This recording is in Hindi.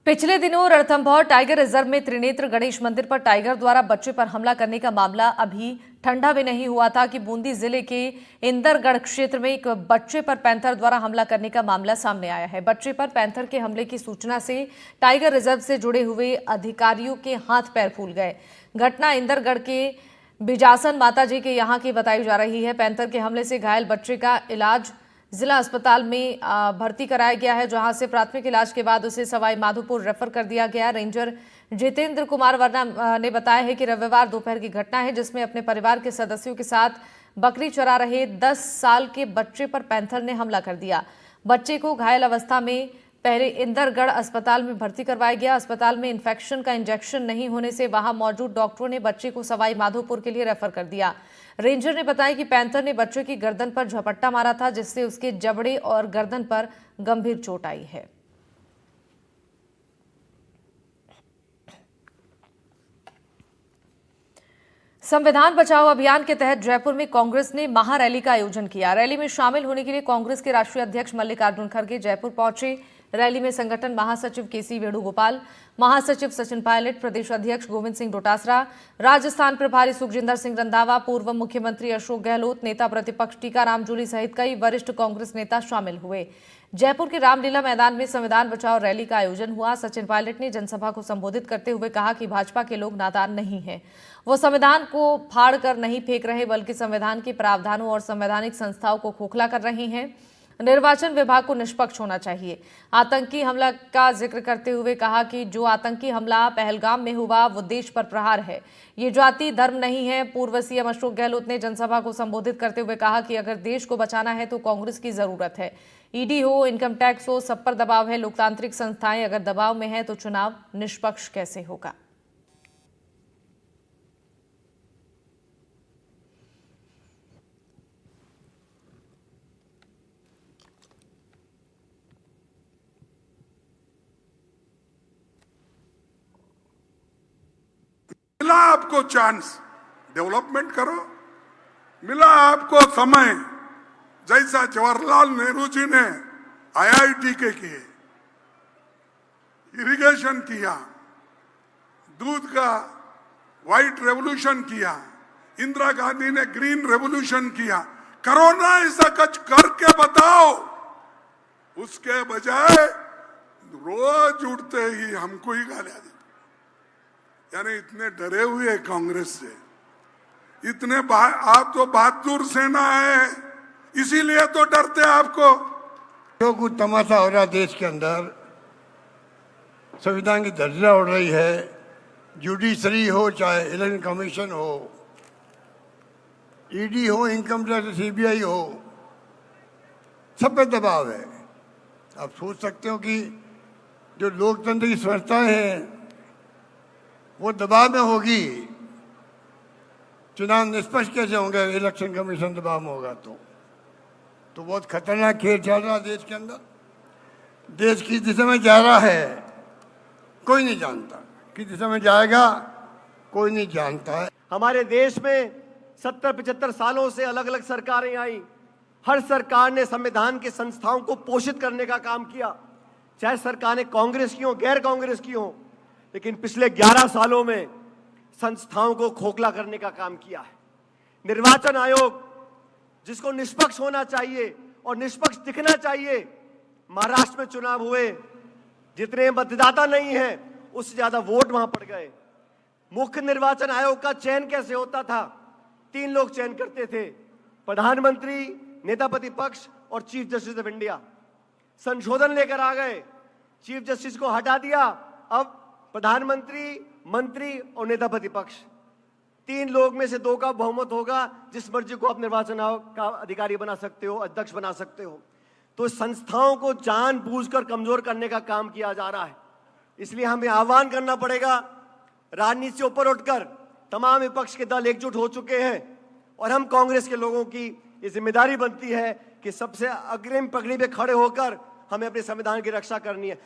पिछले दिनों रणथंभौर टाइगर रिजर्व में त्रिनेत्र गणेश मंदिर पर टाइगर द्वारा बच्चे पर हमला करने का मामला अभी ठंडा भी नहीं हुआ था कि बूंदी जिले के इंदरगढ़ क्षेत्र में एक बच्चे पर पैंथर द्वारा हमला करने का मामला सामने आया है। बच्चे पर पैंथर के हमले की सूचना से टाइगर रिजर्व से जुड़े हुए अधिकारियों के हाथ पैर फूल गए। घटना इंदरगढ़ के बिजासन माताजी के यहाँ की बताई जा रही है। पैंथर के हमले से घायल बच्चे का इलाज जिला अस्पताल में भर्ती कराया गया है, जहां से प्राथमिक इलाज के बाद उसे सवाई माधोपुर रेफर कर दिया गया। रेंजर जितेंद्र कुमार वर्मा ने बताया है कि रविवार दोपहर की घटना है, जिसमें अपने परिवार के सदस्यों के साथ बकरी चरा रहे 10 साल के बच्चे पर पैंथर ने हमला कर दिया। बच्चे को घायल अवस्था में पहले इंदरगढ़ अस्पताल में भर्ती करवाया गया। अस्पताल में इंफेक्शन का इंजेक्शन नहीं होने से वहां मौजूद डॉक्टरों ने बच्चे को सवाई माधोपुर के लिए रेफर कर दिया। रेंजर ने बताया कि पैंथर ने बच्चे की गर्दन पर झपट्टा मारा था, जिससे उसके जबड़े और गर्दन पर गंभीर चोट आई है। संविधान बचाओ अभियान के तहत जयपुर में कांग्रेस ने महारैली का आयोजन किया। रैली में शामिल होने के लिए कांग्रेस के राष्ट्रीय अध्यक्ष मल्लिकार्जुन खड़गे जयपुर पहुंचे। रैली में संगठन महासचिव केसी वेणुगोपाल, महासचिव सचिन पायलट, प्रदेश अध्यक्ष गोविंद सिंह डोटासरा, राजस्थान प्रभारी सुखजिंदर सिंह रंधावा, पूर्व मुख्यमंत्री अशोक गहलोत, नेता प्रतिपक्ष टीकाराम जूली सहित कई वरिष्ठ कांग्रेस नेता शामिल हुए। जयपुर के रामलीला मैदान में संविधान बचाओ रैली का आयोजन हुआ। सचिन पायलट ने जनसभा को संबोधित करते हुए कहा कि भाजपा के लोग नादान नहीं हैं। वो संविधान को फाड़ कर नहीं फेंक रहे, बल्कि संविधान के प्रावधानों और संवैधानिक संस्थाओं को खोखला कर रहे हैं। निर्वाचन विभाग को निष्पक्ष होना चाहिए। आतंकी हमला का जिक्र करते हुए कहा कि जो आतंकी हमला पहलगाम में हुआ वो देश पर प्रहार है, ये जाति धर्म नहीं है। पूर्व सीएम अशोक गहलोत ने जनसभा को संबोधित करते हुए कहा कि अगर देश को बचाना है तो कांग्रेस की जरूरत है। ईडी हो, इनकम टैक्स हो, सब पर दबाव है। लोकतांत्रिक संस्थाएं अगर दबाव में है तो चुनाव निष्पक्ष कैसे होगा। मिला आपको चांस, डेवलपमेंट करो। मिला आपको समय, जैसा जवाहरलाल नेहरू जी ने आईआईटी के किए, इरिगेशन किया, दूध का व्हाइट रेवोल्यूशन किया, इंदिरा गांधी ने ग्रीन रेवोल्यूशन किया। करो ना ऐसा कुछ करके बताओ। उसके बजाय रोज उठते ही हमको ही गालियां देते। यानी इतने डरे हुए कांग्रेस से, इतने आप तो बहादुर सेना है, इसीलिए तो डरते आपको। जो कुछ तमाशा हो रहा देश के अंदर, संविधान की धज्जियां उड़ रही है, जुडिशरी हो चाहे इलेक्शन कमीशन हो, ईडी हो, इनकम टैक्स, सीबीआई हो, सब पे दबाव है। आप सोच सकते हो कि जो लोकतंत्र की संस्थाएं हैं वो दबाव में होगी, चुनाव निष्पक्ष कैसे होंगे? इलेक्शन कमीशन दबाव में होगा तो बहुत खतरनाक खेल चल रहा है देश के अंदर। देश किस दिशा में जा रहा है कोई नहीं जानता, किस दिशा में जाएगा कोई नहीं जानता है। हमारे देश में 70-75 सालों से अलग अलग सरकारें आई। हर सरकार ने संविधान के संस्थाओं को पोषित करने का काम किया, चाहे सरकारें कांग्रेस की हो, गैर कांग्रेस की हो। लेकिन पिछले 11 सालों में संस्थाओं को खोखला करने का काम किया है। निर्वाचन आयोग, जिसको निष्पक्ष होना चाहिए और निष्पक्ष दिखना चाहिए, महाराष्ट्र में चुनाव हुए, जितने मतदाता नहीं हैं उससे ज्यादा वोट वहां पड़ गए। मुख्य निर्वाचन आयोग का चयन कैसे होता था? 3 लोग चयन करते थे, प्रधानमंत्री, नेता प्रतिपक्ष और चीफ जस्टिस ऑफ इंडिया। संशोधन लेकर आ गए, चीफ जस्टिस को हटा दिया, अब प्रधानमंत्री, मंत्री और नेता प्रतिपक्ष, 3 लोग में से 2 का बहुमत होगा। जिस मर्जी को आप निर्वाचन आयोग का अधिकारी बना सकते हो, अध्यक्ष बना सकते हो। तो संस्थाओं को जानबूझकर कमजोर करने का काम किया जा रहा है। इसलिए हमें आह्वान करना पड़ेगा, राजनीति से ऊपर उठकर तमाम विपक्ष के दल एकजुट हो चुके हैं और हम कांग्रेस के लोगों की ये जिम्मेदारी बनती है कि सबसे अग्रिम पगड़ी पे खड़े होकर हमें अपने संविधान की रक्षा करनी है।